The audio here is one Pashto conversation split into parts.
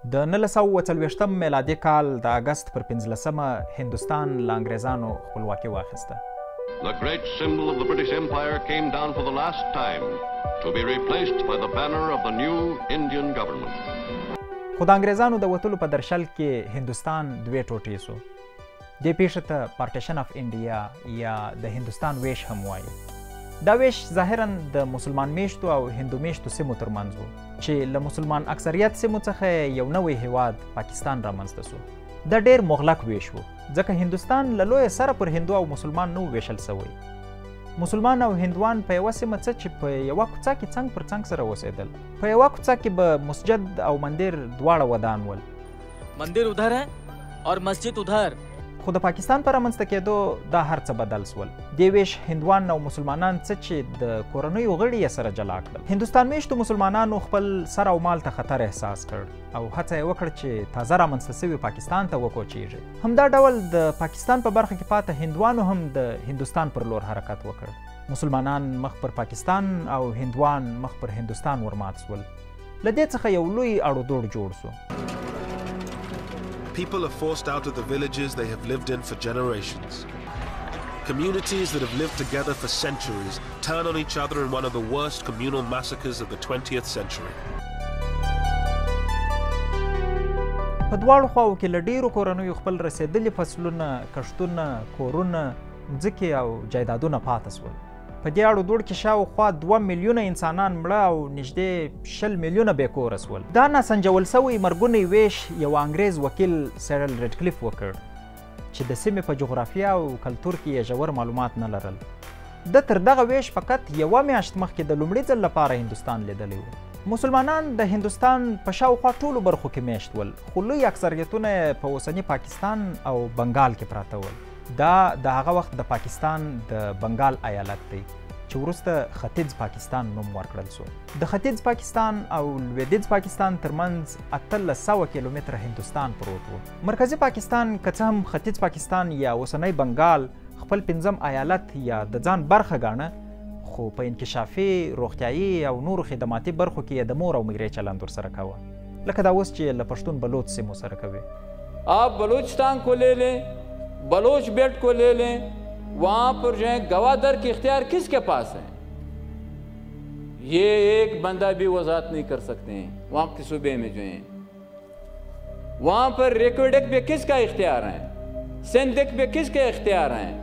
د 1940 میلادي کال د اگست پر 15مه هندوستان له انګریزانو خپلواکي واخیسته. The great symbol of the British Empire came down for the last time to be replaced by the banner of the new Indian government. خو د انګریزانو د وتلو په درشل کې هندوستان دوې ټوټې سو. دې پیښې ته پارټیشن اف انډیا یا د هندوستان ویش هم وایي. دا ویش ظاهرا د مسلمان میشتو او هندو میشتو سیمو ترمنځ و چې له مسلمان اکثریت سیمو څخه یو نوی هیواد پاکستان رامنځته سو. دا ډیر مغلق ویش و ځکه هندوستان له لویه سره پر هندو او مسلمان نه ویشل سوی. مسلمان او هندوان په یوه سیمه څه چې په یوه کوڅه کې څنګ پر څنګ سره اوسېدل. په یوه کوڅه کې به مسجد او مندر دواړه ودان ول. مندر ادھر ہے اور مسجد ادھر. خو د پاکستان په رامنځته کېدو دا هر څه بدل سول. دې ویش هندوان او مسلمانان څه چې د کورنیو غړي یې سره جلا کړل. هندوستان میشتو مسلمانانو خپل سر او مال ته خطر احساس کړ او هڅه یې وکړه چې تازه رامنځته سوي پاکستان ته وکوچیږي. همدا ډول د پاکستان په برخه کې پاته هندوانو هم د هندوستان پر لور حرکت وکړ. مسلمانان مخ پر پاکستان او هندوان مخ پر هندوستان ورمات سول. له دې څخه یو لوی اړو دوړ جوړ سو. People are forced out of the villages they have lived in for generations. Communities that have lived together for centuries turn on each other in one of the worst communal massacres of the 20th century. په دواړو خواو کې له ډیرو کورنیو خپل رسېدلي فصلونه، کښتونه، کورونه، مځکې او جایدادونه پاته سول. په دې اړو دوړ کې شاوخوا 2 میلیونه انسانان مړه او نږدې 20 میلیونه بې کوره سول. دا ناسنجول سوی مرګونی ویش یو انګریز وکیل سیرل ریډکلیف وکړ چې د سیمې په جغرافیه او کلتور کې یې ژور معلومات نه لرل. د تر دغه ویش فقط یوه میاشت مخکې د لومړي ځل لپاره هندوستان لیدلی و. مسلمانان د هندوستان په شاوخوا ټولو برخو کې میشت ول خو لوی اکثریتونه په اوسني پاکستان او بنګال کې پراته ول. دا د هغه وخت د پاکستان د بنګال ایالت دی چې وروسته ختیځ پاکستان نوم ورکړل سو. د ختیځ پاکستان او لویدیځ پاکستان ترمنځ 1800 کیلومتره هندوستان پروت و. مرکزی پاکستان که څه هم ختیځ پاکستان یا اوسنی بنګال خپل 5م ایالت یا د ځان برخه ګاڼه خو په انکشافي، روغتیایي او نورو خدماتي برخو کې یې د مور او میرې چلند ورسره کوه. لکه دا اوس چې له پښتون بلوچ سیمو سره کوي. آپ بلوچستان کو لے لیں، بلوچ بیلٹ کو لے لیں، وہاں پر جو ہے گوادر کے اختیار کس کے پاس ہیں یہ ایک بندہ بھی وضاحت نہیں کر سکتے ہیں. وہاں کے صوبے میں جو ہیں وہاں پر ریکوڈک پہ کس کا اختیار ہے، سندھ پہ کس کے اختیار ہیں.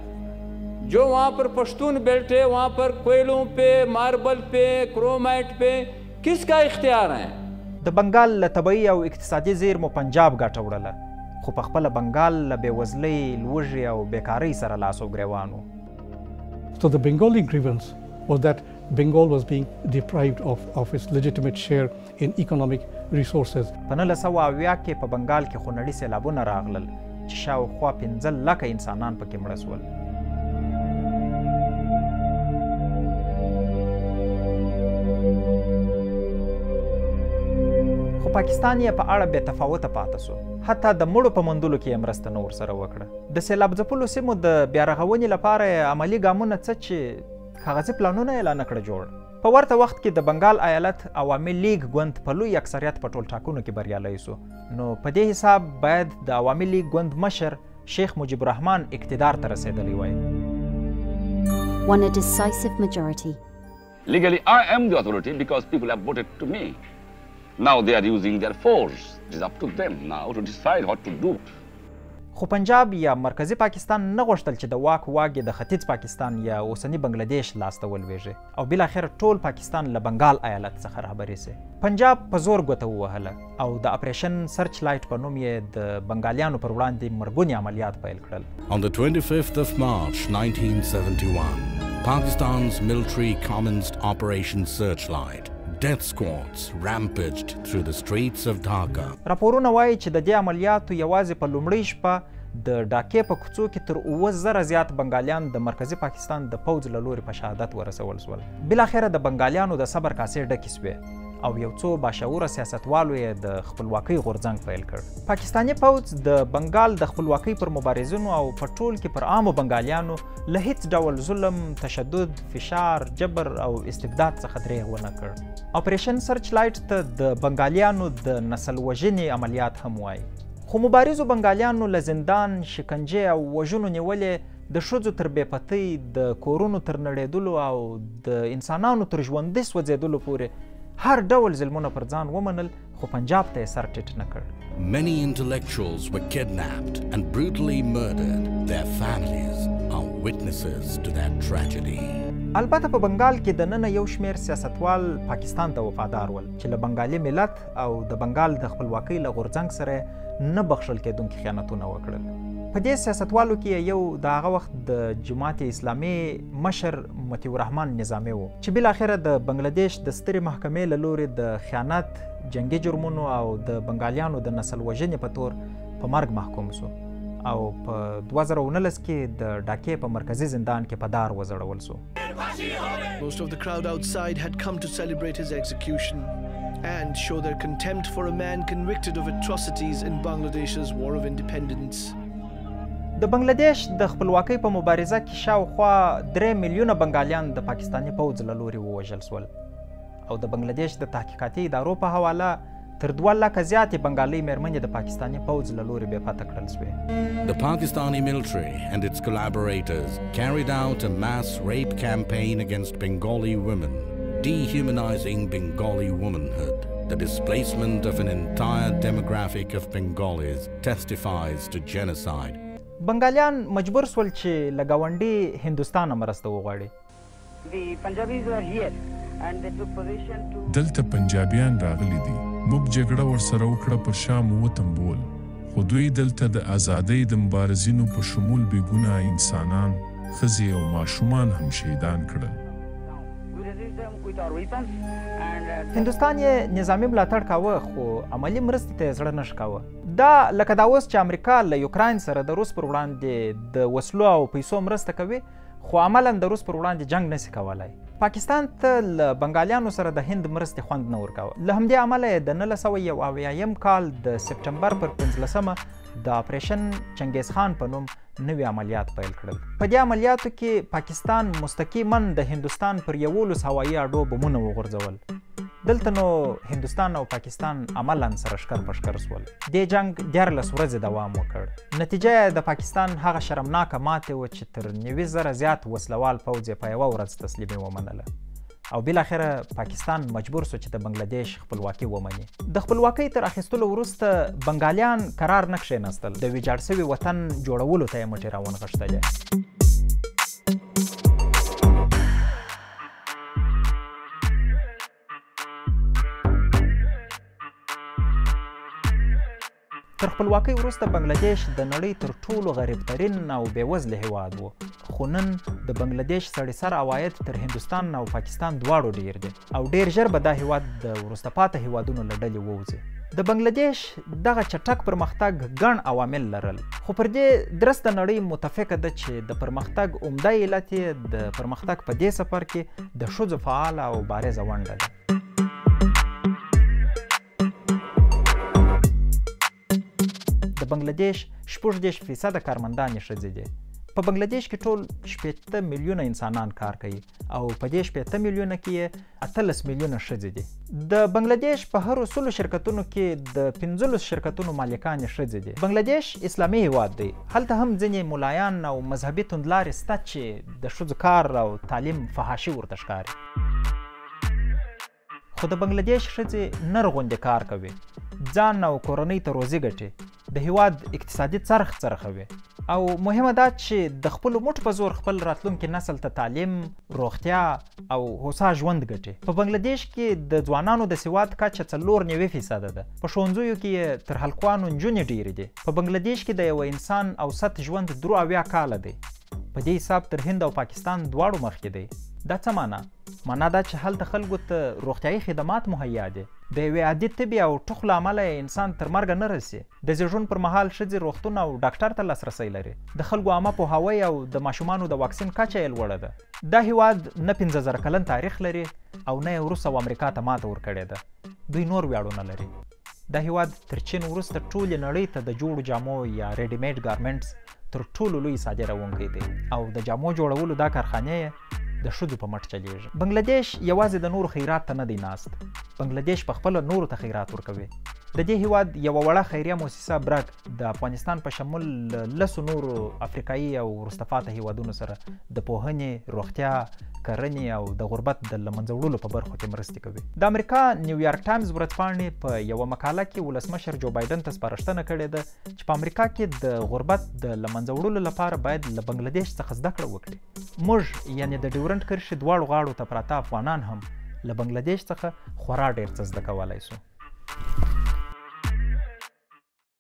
جو وہاں پر پشتون بیلٹ ہے وہاں پر کوئلوں پہ، ماربل پہ، کرومائٹ پہ کس کا اختیار ہیں. د بنګال له طبعي او اقتصادي زیرمو پنجاب ګټه وړله خو په خپله بنګال له بېوزلۍ، لوږې او بیکارۍ سره لاس او ګریوان و. So the Bengali grievance was that Bengal was being deprived of its legitimate share in economic resources. په 1970 کې په بنګال کې خونړي سیلابونه راغلل چې شاوخوا 15 لکه انسانان پکې مړه سول. خو پاکستان یې په اړه بې تفاوته پاته سو. حتی د مړو په موندلو کې یې مرسته نه ورسره وکړه. د سیلاب ځپلو سیمو د بیارغونې لپاره عملي ګامونه څه چې کاغذي پلانونه یې لا نه کړه جوړ. په ورته وخت کې د بنګال ایالت عوامي لیگ ګوند په لوی اکثریت په ټول ټاکنو کې بریالی سو. نو په دې حساب باید د عوامي لیگ ګوند مشر شیخ مجیب الرحمن اقتدار ته رسېدلی وای. Won a decisive majority. Legally, I am the authority because people have voted to me. Now they are using their force. It is up to them now to decide what to do. خو پنجاب یا مرکزی پاکستان نه غوښتل چې د واک واګې د ختیځ پاکستان یا اوسني بنګلادیش لاس ته ولویږي او بالاخره ټول پاکستان له بنګال ایالت څخه رهبري سي. پنجاب په زور ګوته ووهله او د اپریشن سرچ لایټ په نوم یې د بنګالیانو پر وړاندې مرګوني عملیات پیل کړل. On the 25th of March 1971, Pakistan's military commenced Operation Searchlight. Death squads rampaged through the streets of Dhaka. راپورونه وایي چې د دې عملیاتو یوازې په لومړۍ شپه د ډاکې په کوڅو کې تر 9,000 زیات بنګالیان د مرکزی پاکستان د پوځ له لوري په شهادت ورسول سول. بالاخره د بنګالیانو د صبر کاسې ډکې سوې. او یو څو باشعوره سیاستوالو یې د خپلواکۍ غورځنګ پیل کړ. پاکستاني پوځ د بنګال د خپلواکۍ پر مبارزینو او په ټول کې پر عامو بنګالیانو له هیڅ ډول ظلم، تشدد، فشار، جبر او استبداد څخه دریغ ونه کړ. اپریشن سرچ لایټ ته د بنګالیانو د نسل وژنې عملیات هم وایي. خو مبارزو بنګالیانو له زندان، شکنجې او وژنو نیولې د ښځو تر بېپتۍ، د کورونو تر نړېدلو او د انسانانو تر ژوندي سوځېدلو پورې هر ډول ظلمونه پر ځان ومنل، خو پنجاب ته یې سر ټیټ نه کړ. Many intellectuals were kidnapped and brutally murdered. Their families are witnesses to that tragedy. البته په بنګال کې د ننه یو شمېر سیاستوال پاکستان ته وفادار ول چې له بنګالي ملت او د بنګال د خپلواکۍ له غورځنګ سره نه بخښل کېدونکي خیانتونه وکړل. په دې سیاستوالو کې یو د هغه وخت د جماعت اسلامي مشر مطیع الرحمن نظامي و چې بالاخره د بنګلادیش د سترې محکمې له لوري د خیانت، جنگي جرمونو او د بنګالیانو د نسل وژنې په تور په مرګ محکوم سو او په 2019 کې د ډاکې په مرکزي زندان کې په دار وځړول سو. Most of the crowd outside had come to celebrate his execution and show their contempt for a man convicted of atrocities in Bangladesh's War of Independence. د بنګلادیش د خپلواکۍ په مبارزه کې شاوخوا 3 میلیونه بنګالیان د پاکستاني پوځ له لوري ووژل سول او د بنګلادیش د تحقیقاتي ادارو په حواله تر 2 لکه زیاتې بنګالۍ مېرمنې د پاکستاني پوځ له لوري بې پته کړل سوې. The Pakistani military and its collaborators carried out a mass rape campaign against Bengali women, dehumanizing Bengali womanhood. The displacement of an entire demographic of Bengalis testifies to genocide. بنګالیان مجبور سول چې له ګاونډي هندوستان مرسته وغواړي. دلته پنجابیان راغلي دي. موږ جګړه ورسره وکړه، پر شام وتمبول، خو دوی دلته د ازادۍ د مبارزینو په شمول بې ګناه انسانان، ښځې او ماشومان هم شهیدان کړل. هندوستان یې نظامي ملاتړ کاوه خو عملي مرستې ته یې زړه نه ښکاوه. دا لکه دا اوس چې امریکا له یوکراین سره د روس پر وړاندې د وسلو او پیسو مرسته کوي خو عملا د روس پر وړاندې جنگ نسي کولی. پاکستان ته له بنګالیانو سره د هند مرستې خوند نه ورکاوه. له همدې امله یې د 1971 کال د سپټمبر پر 15 د اپریشن چنګیز خان په نوم نوي عملیات پیل کړل. په دې عملیاتو کې پاکستان مستقیما د هندوستان پر 11 هوایي اډو بمونه وغورځول. دلته نو هندوستان او پاکستان عملا سره ښکر په ښکر سول. دې جنگ 14 ورځې دوام وکړ. نتیجه یې د پاکستان هغه شرمناکه ماتې وه چې تر 90,000 زیات وسلوال پوځ یې په 1 ورځ تسلیمي ومنله او بالاخره پاکستان مجبور سو چې د بنګلادیش خپلواکي ومني. د خپلواکۍ تر اخیستلو وروسته بنګالیان قرار نه کښېنستل. د ویجاړ سوي وطن جوړولو ته یې مټې راونغښتلې. تر خپلواکۍ وروسته بنګلادیش د نړۍ تر ټولو غریبترین او بېوزله هیواد و خو نن د بنګلادیش سړي سر عواید تر هندوستان او پاکستان دواړو ډیر دي او ډیر ژر به دا هیواد د وروسته پاته هیوادونو له ډلې ووځي. د بنګلادیش دغه چټک پرمختګ ګڼ عوامل لرل خو پر دې درسته نړۍ متفقه ده چې د پرمختګ عمده علت یې د پرمختګ په دې سفر کې د ښځو فعاله او بارزه ونډه ده. د بنګلادیش 40% کارمندانې ښځې دي. په بنګلادیش کې ټول 80 میلیونه انسانان کار کوي او په دې 80 میلیونه کې 18 میلیونه ښځې دي. د بنګلادیش په هرو 100 شرکتونو کې د 15 شرکتونو مالکانې ښځې دي. بنګلادیش اسلامي هیواد دی. هلته هم ځینې ملایان او مذهبي توندلارې شته چې د ښځو کار او تعلیم فحاشي ورته ښکاري. خو د بنګلادیش ښځې نر غوندې کار کوي، ځان او کورنۍ ته روزي ګټي، د هیواد اقتصادي څرخ څرخوي او مهمه دا چې د خپلو مټو په زور خپل راتلونکي نسل ته تعلیم، روغتیا او هوسا ژوند ګټي. په بنګلادیش کې د ځوانانو د سواد کچه 94% ده. په ښوونځیو کې تر هلکانو نجونې ډېرې دي. په بنګلادیش کې د یوه انسان اوسط ژوند 73 کاله دی. په دې حساب تر هند او پاکستان دواړو مخکې دی. دا څه معنا؟ معنا دا چې هلته خلکو ته روغتیایي خدمات مهیا دي. د یوې عادي تبې او ټوخ له امله انسان تر مرګه نه رسي. د زیږون پر مهال ښځې روغتون او ډاکټر ته لاسرسی لري. د خلکو عامه پوهاوی او د ماشومانو د واکسین کچه یې لوړه ده. دا هیواد نه 15,000 کلن تاریخ لري او نه یې روس او امریکا ته ماته ورکړې ده. دوی نور ویاړونه لري. دا هیواد تر چین وروسته ټولې نړۍ ته د جوړو جامو یا ریډي میډ ګارمنټس تر ټولو لوی صادروونکی دی او د جامو جوړولو دا کارخانې د ښځو په مټ چلیږي. بنګلادیش یوازې د نورو خیرات ته نه دی ناست. بنګلادیش پخپله نورو ته خیرات ورکوي. د دې هیواد یوه وړه خیریه مؤسسه برګ د افغانستان په شمول 10 نورو افریقایي او وروسته پاته هیوادونو سره د پوهنې، روغتیا، کرنې او د غربت د له منځه وړلو په برخو کې مرستې کوي. د امریکا نیویارک ټایمز ورځپاڼې په یوه مقاله کې ولسمشر جو بایدن ته سپارښتنه کړې ده چې په امریکا کې د غربت د له منځه وړلو لپاره باید له بنګلادیش څخه زده کړه وکړي. موږ یعنې د ډیورنډ کرښې دواړو غاړو ته پراته افغانان هم له بنګلادیش څخه خورا ډېر څه زده کولی سو.